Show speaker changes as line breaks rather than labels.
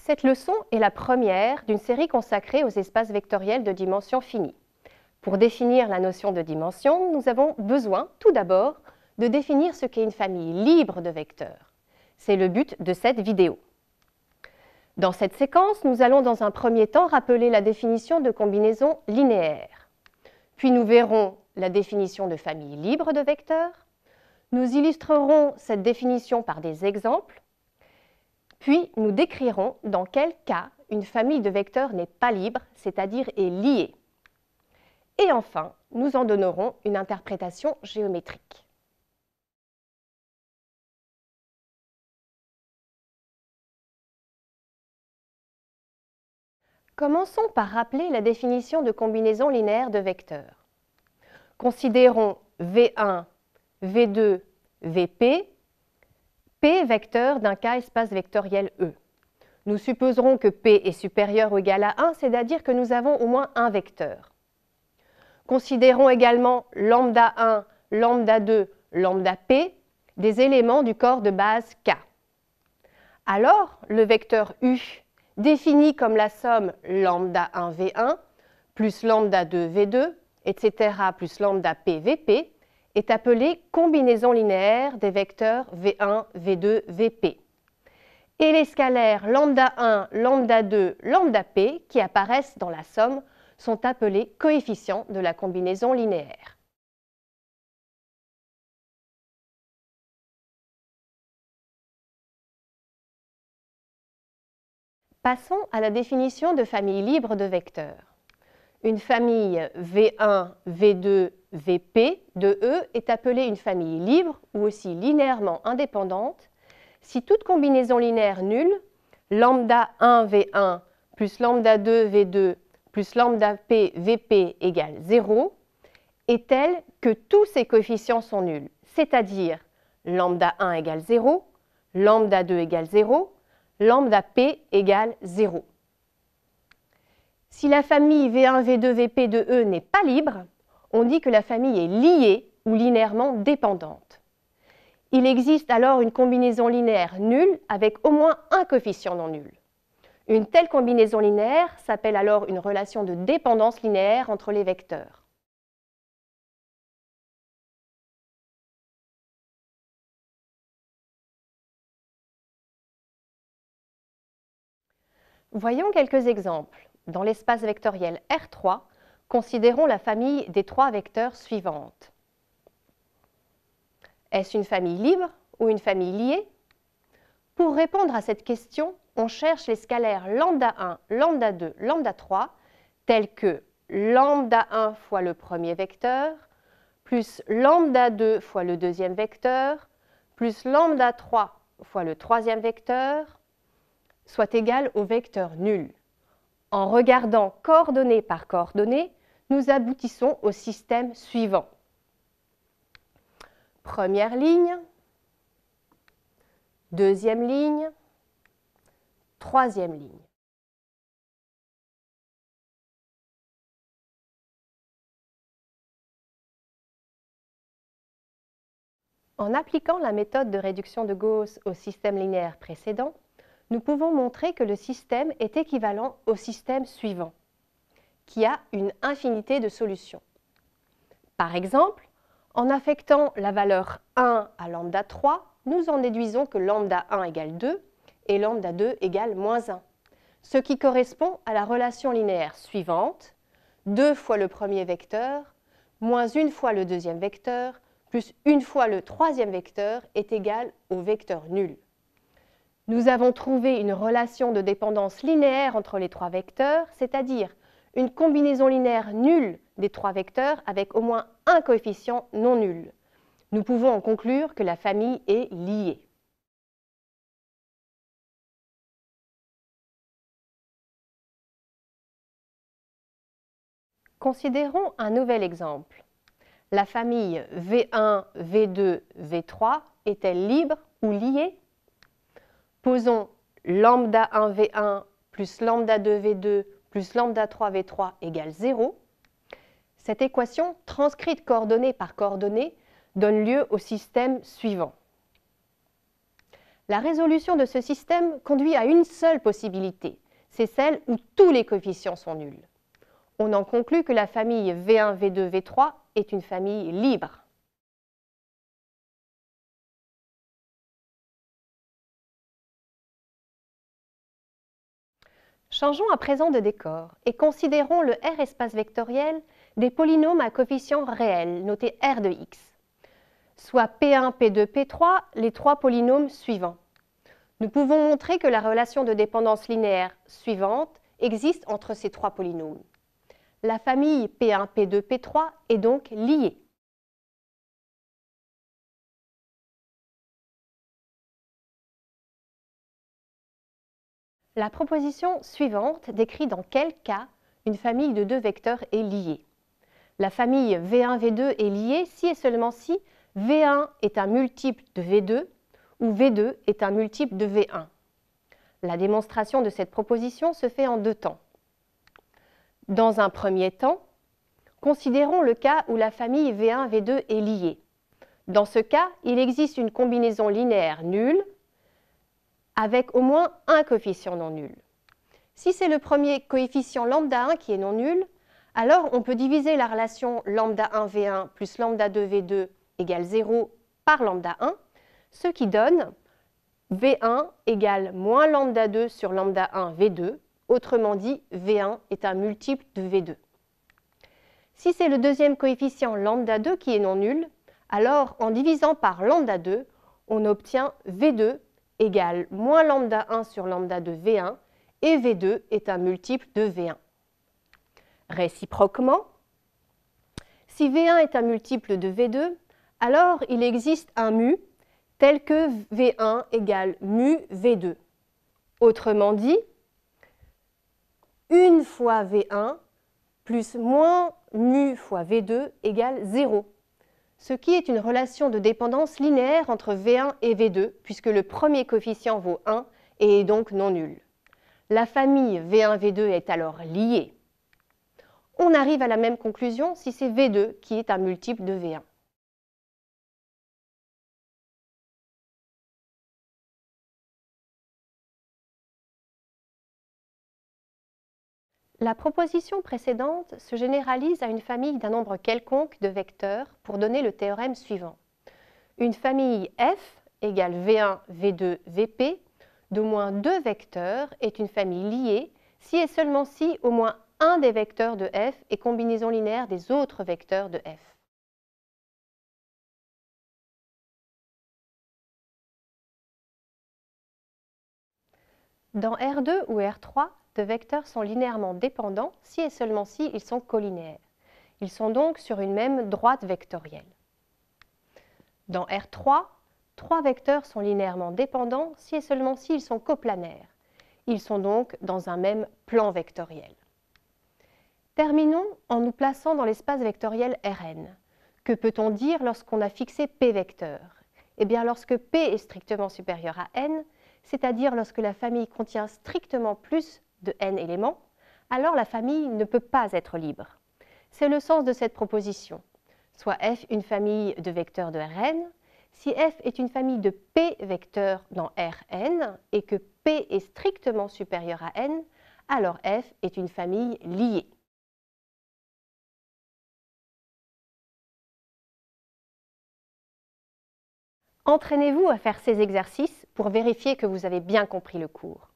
Cette leçon est la première d'une série consacrée aux espaces vectoriels de dimension finie. Pour définir la notion de dimension, nous avons besoin, tout d'abord, de définir ce qu'est une famille libre de vecteurs. C'est le but de cette vidéo. Dans cette séquence, nous allons dans un premier temps rappeler la définition de combinaison linéaire. Puis nous verrons la définition de famille libre de vecteurs. Nous illustrerons cette définition par des exemples. Puis nous décrirons dans quel cas une famille de vecteurs n'est pas libre, c'est-à-dire est liée. Et enfin, nous en donnerons une interprétation géométrique. Commençons par rappeler la définition de combinaison linéaire de vecteurs. Considérons V1, V2, Vp, P vecteur d'un cas espace vectoriel E. Nous supposerons que P est supérieur ou égal à 1, c'est-à-dire que nous avons au moins un vecteur. Considérons également lambda 1, lambda 2, lambda P, des éléments du corps de base K. Alors, le vecteur U, défini comme la somme lambda 1 V1 plus lambda 2 V2, etc. plus lambda P Vp, est appelé combinaison linéaire des vecteurs V1, V2, Vp. Et les scalaires lambda 1, lambda 2, lambda P qui apparaissent dans la somme sont appelés coefficients de la combinaison linéaire. Passons à la définition de famille libre de vecteurs. Une famille V1, V2, Vp de E est appelée une famille libre ou aussi linéairement indépendante si toute combinaison linéaire nulle, lambda 1 V1 plus lambda 2 V2 plus lambda P Vp égale 0, est telle que tous ses coefficients sont nuls, c'est-à-dire lambda 1 égale 0, lambda 2 égale 0, lambda P égale 0. Si la famille V1, V2, Vp de E n'est pas libre, on dit que la famille est liée ou linéairement dépendante. Il existe alors une combinaison linéaire nulle avec au moins un coefficient non nul. Une telle combinaison linéaire s'appelle alors une relation de dépendance linéaire entre les vecteurs. Voyons quelques exemples. Dans l'espace vectoriel R3, considérons la famille des trois vecteurs suivantes. Est-ce une famille libre ou une famille liée? Pour répondre à cette question, on cherche les scalaires lambda 1, lambda 2, lambda 3, tels que lambda 1 fois le premier vecteur, plus lambda 2 fois le deuxième vecteur, plus lambda 3 fois le troisième vecteur, soit égal au vecteur nul. En regardant coordonnée par coordonnée, nous aboutissons au système suivant. Première ligne, deuxième ligne, troisième ligne. En appliquant la méthode de réduction de Gauss au système linéaire précédent, nous pouvons montrer que le système est équivalent au système suivant, qui a une infinité de solutions. Par exemple, en affectant la valeur 1 à lambda 3, nous en déduisons que lambda 1 égale 2 et lambda 2 égale moins 1, ce qui correspond à la relation linéaire suivante, 2 fois le premier vecteur, moins 1 fois le deuxième vecteur, plus 1 fois le troisième vecteur est égal au vecteur nul. Nous avons trouvé une relation de dépendance linéaire entre les trois vecteurs, c'est-à-dire une combinaison linéaire nulle des trois vecteurs avec au moins un coefficient non nul. Nous pouvons en conclure que la famille est liée. Considérons un nouvel exemple. La famille V1, V2, V3 est-elle libre ou liée? Posons lambda 1 V1 plus lambda 2 V2 plus lambda 3 V3 égale 0. Cette équation, transcrite coordonnée par coordonnée, donne lieu au système suivant. La résolution de ce système conduit à une seule possibilité, c'est celle où tous les coefficients sont nuls. On en conclut que la famille V1, V2, V3 est une famille libre. Changeons à présent de décor et considérons le R espace vectoriel des polynômes à coefficients réels, notés R de x, soit P1, P2, P3, les trois polynômes suivants. Nous pouvons montrer que la relation de dépendance linéaire suivante existe entre ces trois polynômes. La famille P1, P2, P3 est donc liée. La proposition suivante décrit dans quel cas une famille de deux vecteurs est liée. La famille V1, V2 est liée si et seulement si V1 est un multiple de V2 ou V2 est un multiple de V1. La démonstration de cette proposition se fait en deux temps. Dans un premier temps, considérons le cas où la famille V1, V2 est liée. Dans ce cas, il existe une combinaison linéaire nulle avec au moins un coefficient non nul. Si c'est le premier coefficient lambda 1 qui est non nul, alors on peut diviser la relation lambda 1 V1 plus lambda 2 V2 égale 0 par lambda 1, ce qui donne V1 égale moins lambda 2 sur lambda 1 V2, autrement dit V1 est un multiple de V2. Si c'est le deuxième coefficient lambda 2 qui est non nul, alors en divisant par lambda 2, on obtient V2 égale moins lambda 1 sur lambda de V1 et V2 est un multiple de V1. Réciproquement, si V1 est un multiple de V2, alors il existe un mu tel que V1 égale mu V2. Autrement dit, 1 fois V1 plus moins mu fois V2 égale 0. Ce qui est une relation de dépendance linéaire entre V1 et V2, puisque le premier coefficient vaut 1 et est donc non nul. La famille V1, V2 est alors liée. On arrive à la même conclusion si c'est V2 qui est un multiple de V1. La proposition précédente se généralise à une famille d'un nombre quelconque de vecteurs pour donner le théorème suivant. Une famille F égale V1, V2, Vp d'au moins deux vecteurs est une famille liée si et seulement si au moins un des vecteurs de F est combinaison linéaire des autres vecteurs de F. Dans R2 ou R3, deux vecteurs sont linéairement dépendants si et seulement si ils sont colinéaires. Ils sont donc sur une même droite vectorielle. Dans R3, trois vecteurs sont linéairement dépendants si et seulement si ils sont coplanaires. Ils sont donc dans un même plan vectoriel. Terminons en nous plaçant dans l'espace vectoriel Rn. Que peut-on dire lorsqu'on a fixé P vecteurs? Eh bien, lorsque P est strictement supérieur à n, c'est-à-dire lorsque la famille contient strictement plus de n éléments, alors la famille ne peut pas être libre. C'est le sens de cette proposition. Soit F une famille de vecteurs de Rn, si F est une famille de P vecteurs dans Rn et que P est strictement supérieur à n, alors F est une famille liée. Entraînez-vous à faire ces exercices pour vérifier que vous avez bien compris le cours.